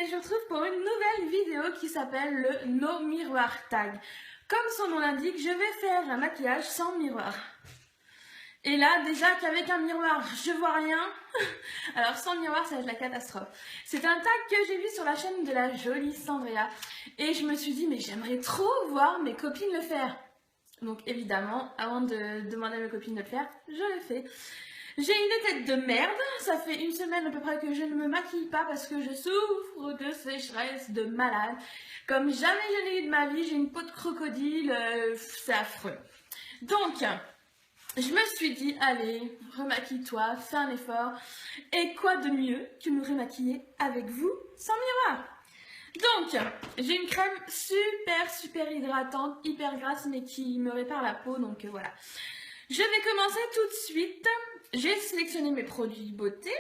et je vous retrouve pour une nouvelle vidéo qui s'appelle le No Miroir Tag. Comme son nom l'indique, je vais faire un maquillage sans miroir. Et là, déjà qu'avec un miroir, je vois rien. Alors sans miroir, ça va être la catastrophe. C'est un tag que j'ai vu sur la chaîne de la jolie Sandria. Et je me suis dit, mais j'aimerais trop voir mes copines le faire. Donc évidemment, avant de demander à mes copines de le faire, je le fais. J'ai une tête de merde, ça fait une semaine à peu près que je ne me maquille pas parce que je souffre de sécheresse de malade. Comme jamais je n'ai eu de ma vie, j'ai une peau de crocodile, c'est affreux. Donc, je me suis dit, allez, remaquille-toi, fais un effort. Et quoi de mieux que me remaquiller avec vous sans miroir? Donc, j'ai une crème super hydratante, hyper grasse, mais qui me répare la peau, donc voilà. Je vais commencer tout de suite. J'ai sélectionné mes produits beauté.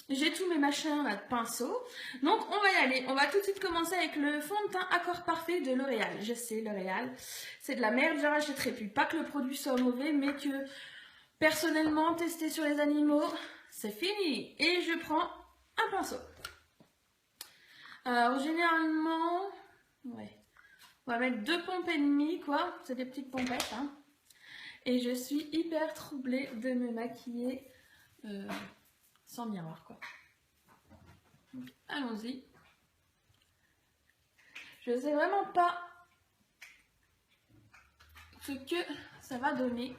J'ai tous mes machins là de pinceau. Donc, on va y aller. On va tout de suite commencer avec le fond de teint Accord Parfait de L'Oréal. Je sais, L'Oréal, c'est de la merde, je rachèterai plus. Pas que le produit soit mauvais, mais que personnellement, tester sur les animaux, c'est fini. Et je prends un pinceau. Alors, généralement, ouais, on va mettre 2 pompes et demie, quoi. C'est des petites pompettes, hein. Et je suis hyper troublée de me maquiller sans miroir, quoi. Allons-y. Je sais vraiment pas ce que ça va donner.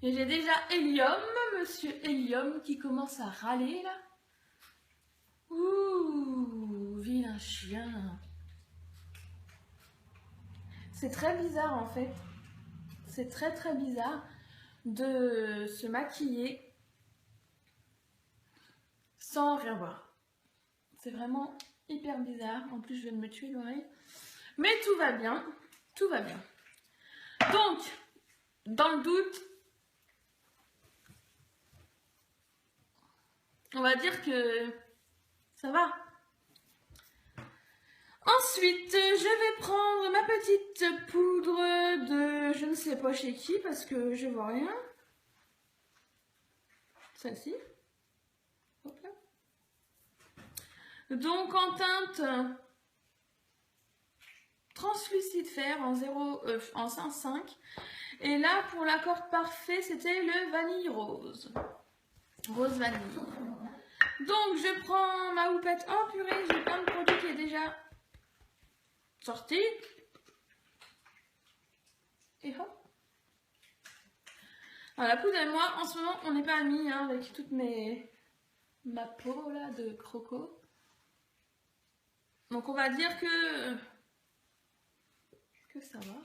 Et j'ai déjà Hélium, monsieur Hélium, qui commence à râler, là. Ouh, vilain chien. C'est très bizarre, en fait. C'est très bizarre de se maquiller sans rien voir. C'est vraiment hyper bizarre. En plus, je viens de me tuer l'oreille. Mais tout va bien. Tout va bien. Donc, dans le doute, on va dire que ça va. Ensuite, je vais prendre ma petite poudre de je ne sais pas chez qui parce que je vois rien. Celle-ci. Hop là. Donc en teinte translucide fer en 5,5. Et là, pour l'accord parfait, c'était le vanille rose. Rose vanille. Donc je prends ma houppette en purée. J'ai plein de produits qui est déjà sorti. Et hop. Alors la poudre et moi, en ce moment, on n'est pas amis hein, avec toute ma peau là de croco. Donc on va dire que ça va.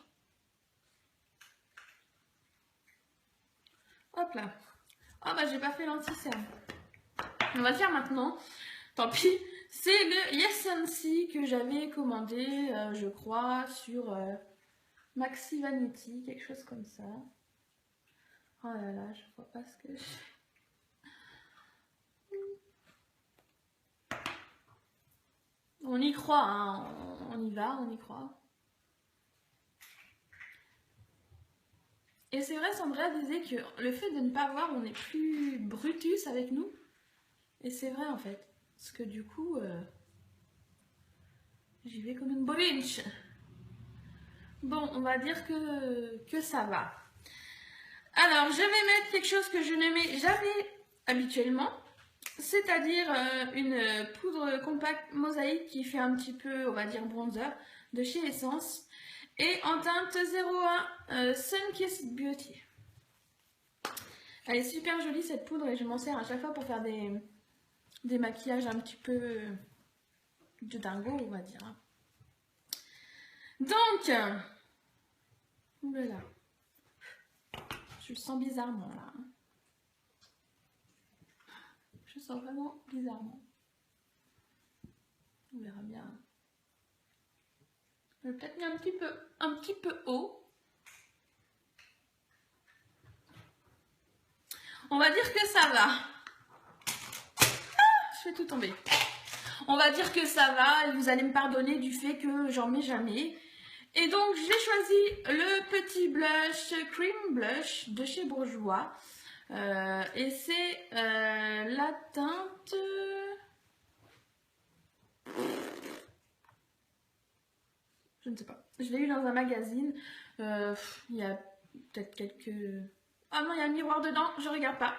Hop là. Oh bah j'ai pas fait l'anti-cerne. On va le faire maintenant. Tant pis. C'est le Yes&See que j'avais commandé, je crois, sur Maxi Vanity, quelque chose comme ça. Oh là là, je vois pas ce que je... On y croit, hein. On y va, on y croit. Et c'est vrai, Sandra disait que le fait de ne pas voir, on est plus Brutus avec nous. Et c'est vrai en fait. Parce que du coup, j'y vais comme une bolinche. Bon, on va dire que ça va. Alors, je vais mettre quelque chose que je ne mets jamais habituellement. C'est-à-dire une poudre compacte mosaïque qui fait un petit peu, on va dire, bronzer de chez Essence. Et en teinte 01 Sunkissed Beauty. Elle est super jolie cette poudre et je m'en sers à chaque fois pour faire des maquillages un petit peu de dingo, on va dire. Donc, voilà. Je le sens bizarrement là. Je sens vraiment bizarrement. On verra bien. Je vais peut-être mettre un petit peu haut. On va dire que ça va. Je fais tout tomber. On va dire que ça va et vous allez me pardonner du fait que j'en mets jamais. Et donc j'ai choisi le petit blush Cream Blush de chez Bourjois. Et c'est la teinte Je ne sais pas. Je l'ai eu dans un magazine. Il y a peut-être quelques... Ah non, il y a un miroir dedans, je regarde pas.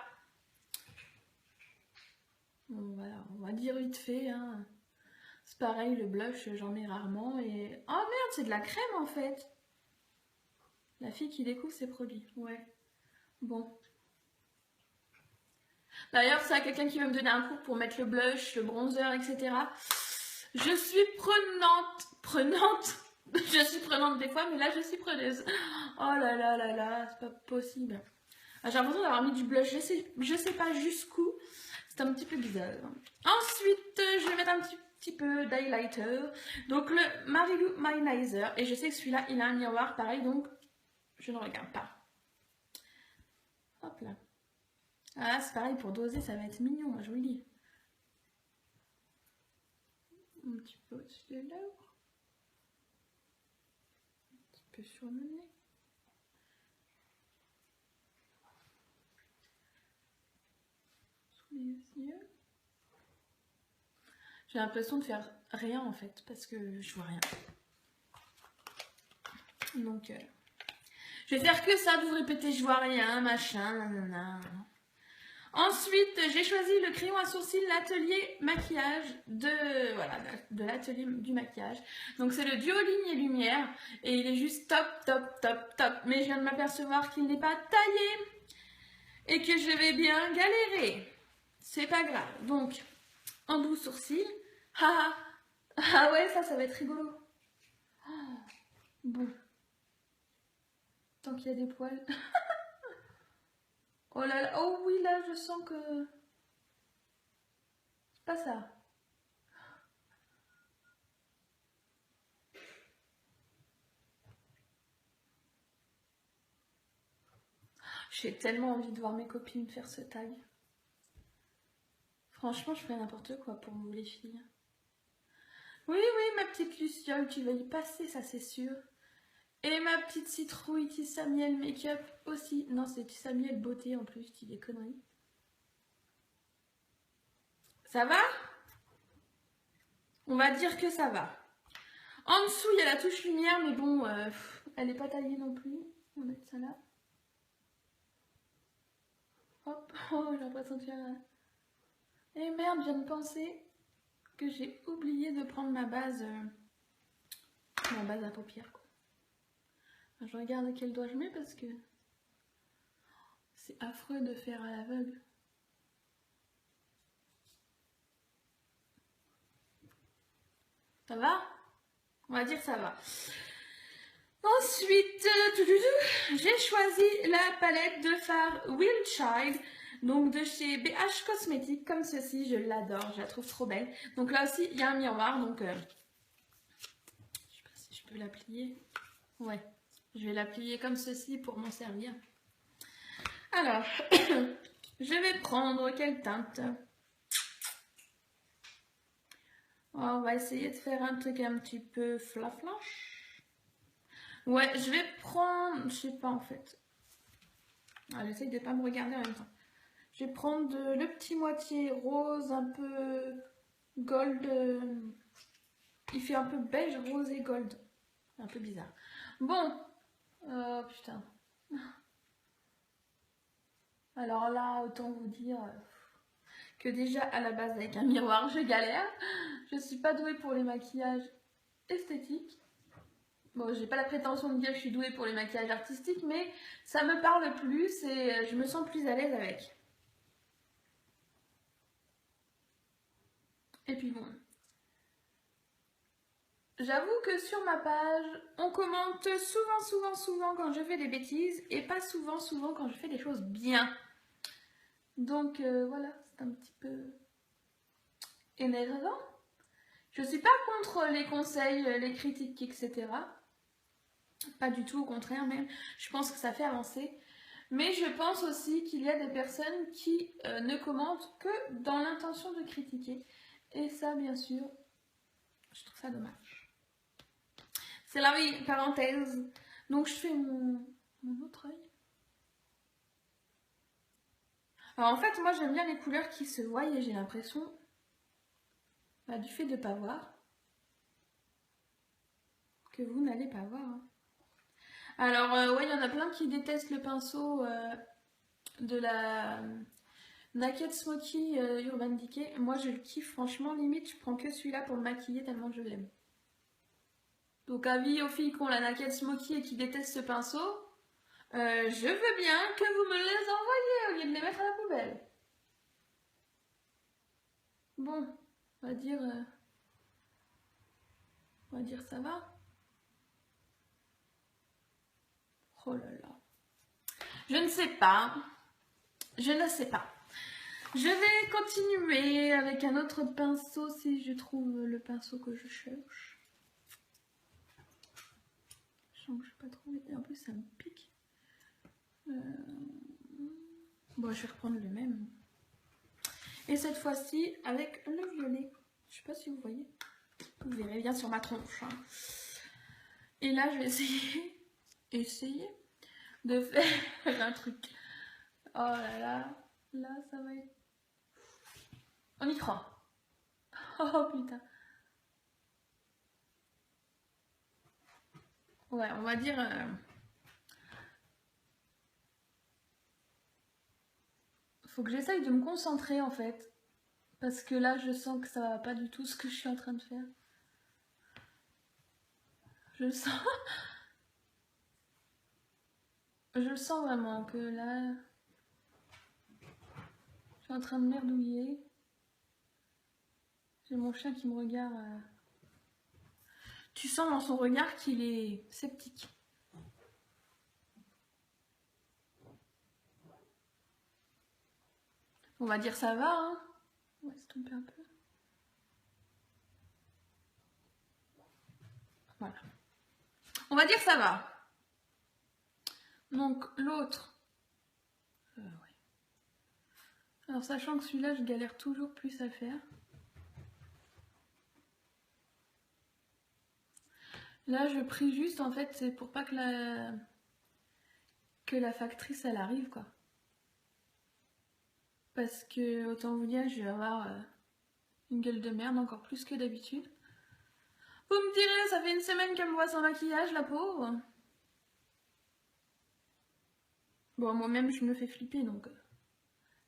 Bon, voilà, on va dire vite fait. Hein. C'est pareil, le blush, j'en ai rarement. Et... Oh merde, c'est de la crème en fait. La fille qui découvre ses produits. Ouais. Bon. D'ailleurs, ça, quelqu'un qui veut me donner un cours pour mettre le blush, le bronzer, etc. Je suis prenante. Je suis prenante des fois, mais là, je suis preneuse. Oh là là là là, c'est pas possible. Ah, j'ai l'impression d'avoir mis du blush, je sais pas jusqu'où. C'est un petit peu bizarre. Ensuite, je vais mettre un petit peu d'highlighter. Donc, le Marilu Mynizer. Et je sais que celui-là, il a un miroir pareil, donc je ne regarde pas. Hop là. Ah, c'est pareil, pour doser, ça va être mignon, je vous le dis. Un petit peu au-dessus des lèvres. Un petit peu sur le nez. Sous les yeux. J'ai l'impression de faire rien en fait, parce que je vois rien. Donc, je vais faire que ça, de vous répéter, je vois rien, machin, nanana. Ensuite, j'ai choisi le crayon à sourcils, l'atelier maquillage de l'atelier du maquillage. Donc c'est le duo ligne et lumière et il est juste top, top, top, top. Mais je viens de m'apercevoir qu'il n'est pas taillé et que je vais bien galérer. C'est pas grave. Donc, en doux sourcils. Ah ouais, ça va être rigolo. Oh, bon. Tant qu'il y a des poils. Oh là là, oh oui, là je sens que... C'est pas ça. J'ai tellement envie de voir mes copines faire ce tag. Franchement, je ferais n'importe quoi pour vous les filles. Oui, ma petite Luciole, tu vas y passer, ça c'est sûr. Et ma petite citrouille Tissa Miel Make-up aussi. Non, c'est Tissa Miel Beauté en plus, tu dis des conneries. Ça va? On va dire que ça va. En dessous, il y a la touche lumière, mais bon, elle n'est pas taillée non plus. On va mettre ça là. Hop, oh, j'ai l'impression de faire... Et merde, je viens de penser que j'ai oublié de prendre ma base à paupières, quoi. Je regarde quel doigt je mets parce que c'est affreux de faire à l'aveugle. Ça va? On va dire ça va. Ensuite, j'ai choisi la palette de fard Wild Child, donc de chez BH Cosmetics, comme ceci, je l'adore, je la trouve trop belle. Donc là aussi, il y a un miroir, donc je sais pas si je peux la plier. Ouais, je vais la plier comme ceci pour m'en servir. Alors, je vais prendre quelle teinte? On va essayer de faire un truc un petit peu flaflash. Ouais, je vais prendre... Je sais pas en fait. Ah, j'essaye de pas me regarder en même temps. Je vais prendre le petit moitié rose, un peu gold. Il fait un peu beige, rose et gold. Un peu bizarre. Bon. Oh putain. Alors là, autant vous dire que déjà à la base avec un miroir, je galère. Je suis pas douée pour les maquillages esthétiques. Bon, j'ai pas la prétention de dire que je suis douée pour les maquillages artistiques, mais ça me parle plus et je me sens plus à l'aise avec. Et puis bon. J'avoue que sur ma page, on commente souvent quand je fais des bêtises et pas souvent quand je fais des choses bien. Donc voilà, c'est un petit peu énervant. Je suis pas contre les conseils, les critiques, etc. Pas du tout, au contraire même. Je pense que ça fait avancer. Mais je pense aussi qu'il y a des personnes qui ne commentent que dans l'intention de critiquer. Et ça, bien sûr, je trouve ça dommage. C'est la oui, parenthèse. Donc je fais mon autre œil. Alors en fait, moi j'aime bien les couleurs qui se voient et j'ai l'impression Bah, du fait de ne pas voir, que vous n'allez pas voir. Hein. Alors, ouais, il y en a plein qui détestent le pinceau de la Naked Smoky Urban Decay. Moi, je le kiffe, franchement, limite, je prends que celui-là pour me maquiller tellement que je l'aime. Donc, avis aux filles qui ont la Naked Smoky et qui détestent ce pinceau, je veux bien que vous me les envoyiez au lieu de les mettre à la poubelle. Bon, on va dire ça va. Oh là là. Je ne sais pas. Je ne sais pas. Je vais continuer avec un autre pinceau si je trouve le pinceau que je cherche. Je sens que je ne vais pas trouver. Et en plus, ça me pique. Bon, je vais reprendre le même. Et cette fois-ci, avec le violet. Je sais pas si vous voyez. Vous verrez bien sur ma tronche. Hein. Et là, je vais essayer de faire un truc. Oh là là. Là, ça va être... On y croit. Oh putain. Ouais, on va dire... Faut que j'essaye de me concentrer en fait. Parce que là, je sens que ça va pas du tout ce que je suis en train de faire. Je le sens. Je le sens vraiment que là... Je suis en train de merdouiller. J'ai mon chien qui me regarde. Tu sens dans son regard qu'il est sceptique. On va dire ça va, hein. On va estomper un peu. Voilà. On va dire ça va. Donc l'autre. Ouais. Alors sachant que celui-là, je galère toujours plus à faire. Là, je prie juste, en fait, c'est pour pas que la factrice, elle arrive, quoi. Parce que, autant vous dire, je vais avoir une gueule de merde, encore plus que d'habitude. Vous me direz, ça fait une semaine qu'elle me voit sans maquillage, la pauvre. Bon, moi-même, je me fais flipper, donc...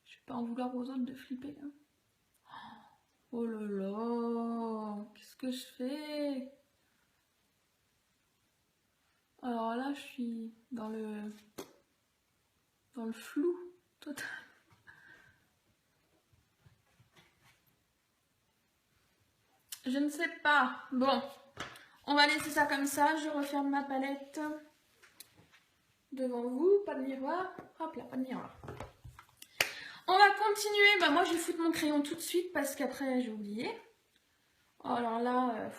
je vais pas en vouloir aux autres de flipper. Hein. Oh là là, qu'est-ce que je fais? Alors là, je suis dans le flou total. Je ne sais pas. Bon, on va laisser ça comme ça. Je referme ma palette devant vous. Pas de miroir. Hop là, pas de miroir. On va continuer. Bah, moi, je vais foutre mon crayon tout de suite parce qu'après, j'ai oublié. Oh, alors là,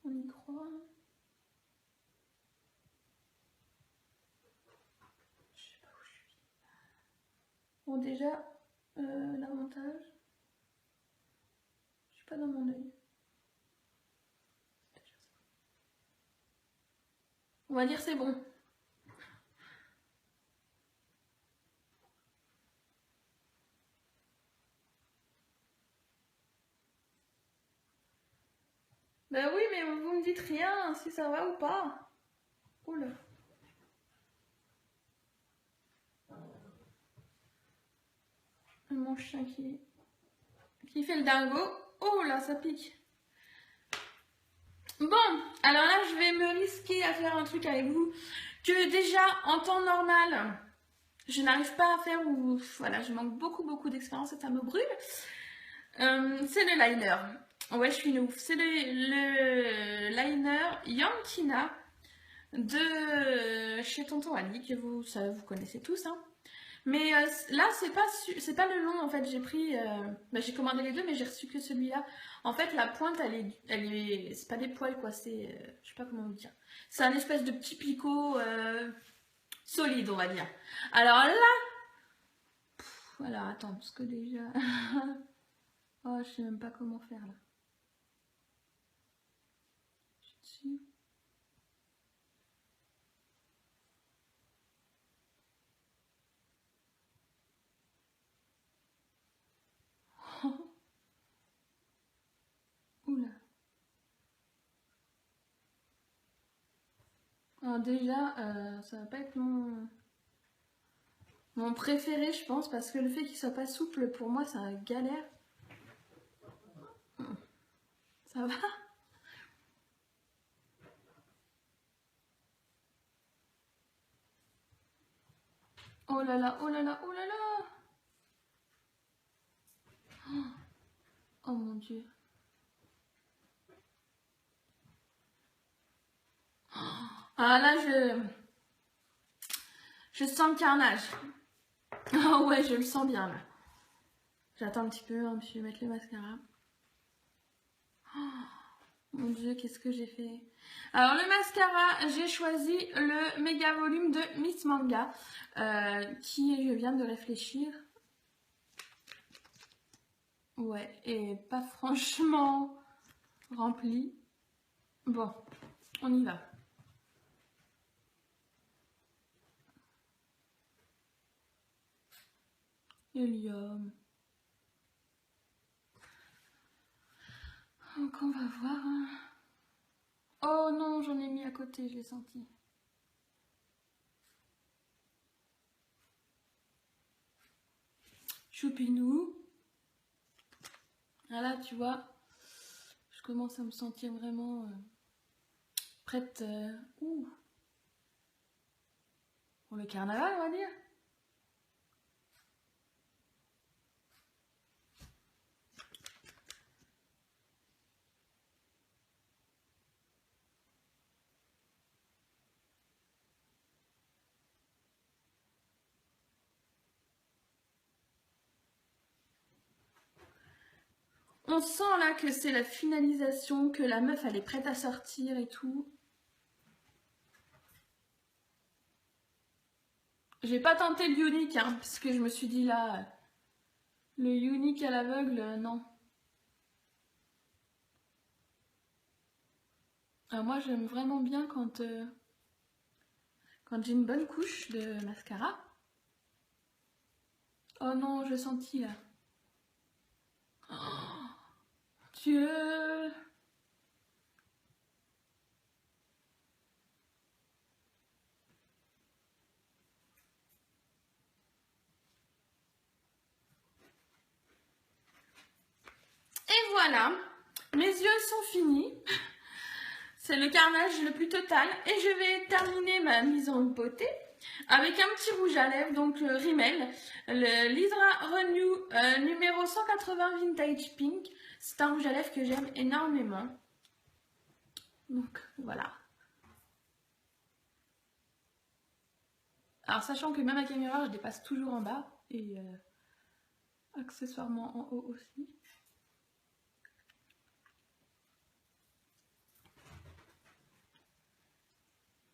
on y croit. Je sais pas où je suis. Bon, déjà, l'avantage, je suis pas dans mon œil. On va dire c'est bon. Ben oui, mais vous me dites rien si ça va ou pas. Oula. Mon chien qui fait le dingo. Oh là, ça pique. Bon, alors là, je vais me risquer à faire un truc avec vous que déjà, en temps normal, je n'arrive pas à faire ou voilà, je manque beaucoup d'expérience et ça me brûle. C'est le liner. Ouais, je suis une ouf. C'est le liner Yankina de chez Tonton Ali, que vous connaissez tous. Hein. Mais là, c'est pas le long en fait. J'ai pris, j'ai commandé les deux, mais j'ai reçu que celui-là. En fait, la pointe, c'est pas des poils quoi. C'est, je sais pas comment vous dire. C'est un espèce de petit picot solide, on va dire. Alors là, voilà, attends, parce que déjà, oh, je sais même pas comment faire là. Je suis dessus. Alors déjà, ça va pas être mon préféré, je pense, parce que le fait qu'il soit pas souple, pour moi, c'est une galère. Ça va? Oh là là, oh là là, oh là là! Oh mon Dieu. Ah là, je sens le carnage. Ah ouais, je le sens bien là. J'attends un petit peu, hein, puis je vais mettre le mascara. Oh, mon Dieu, qu'est-ce que j'ai fait? Alors le mascara, j'ai choisi le méga volume de Miss Manga, qui je viens de réfléchir. Ouais, et pas franchement rempli. Bon, on y va. Hélium. Donc on va voir. Oh non, j'en ai mis à côté, je l'ai senti. Choupinou. Ah là, tu vois, je commence à me sentir vraiment prête pour le carnaval, on va dire. On sent là que c'est la finalisation, que la meuf elle est prête à sortir et tout. J'ai pas tenté le unique, hein, parce que je me suis dit là, le unique à l'aveugle, non. Alors moi j'aime vraiment bien quand j'ai une bonne couche de mascara. Oh non, je sentis là. Oh, Dieu. Et voilà, mes yeux sont finis. C'est le carnage le plus total. Et je vais terminer ma mise en beauté avec un petit rouge à lèvres, donc le Rimmel, le Lidra Renew numéro 180 Vintage Pink. C'est un rouge à lèvres que j'aime énormément. Donc voilà. Alors sachant que même avec la miroir, je dépasse toujours en bas et accessoirement en haut aussi.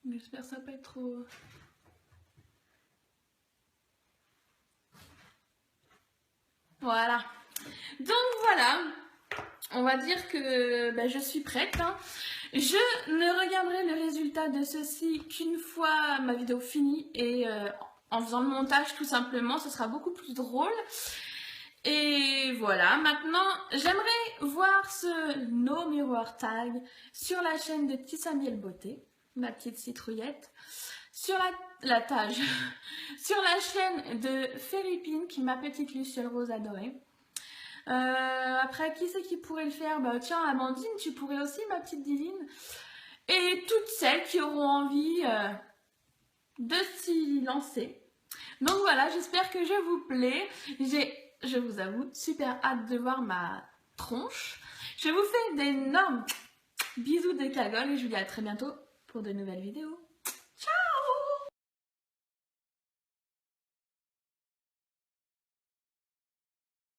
J'espère que ça va pas être trop... Voilà. Donc voilà. On va dire que je suis prête. Hein. Je ne regarderai le résultat de ceci qu'une fois ma vidéo finie et en faisant le montage tout simplement. Ce sera beaucoup plus drôle. Et voilà, maintenant j'aimerais voir ce No Mirror Tag sur la chaîne de Tissamiel Beauté, ma petite citrouillette, sur la tâche, sur la chaîne de Fairy Pink, ma petite Luciole Rose adorée. Après, qui c'est qui pourrait le faire? Bah tiens, Amandine, tu pourrais aussi, ma petite Divine. Et toutes celles qui auront envie de s'y lancer. Donc voilà, j'espère que je vous plais. Je vous avoue, super hâte de voir ma tronche. Je vous fais d'énormes bisous de cagole et je vous dis à très bientôt pour de nouvelles vidéos.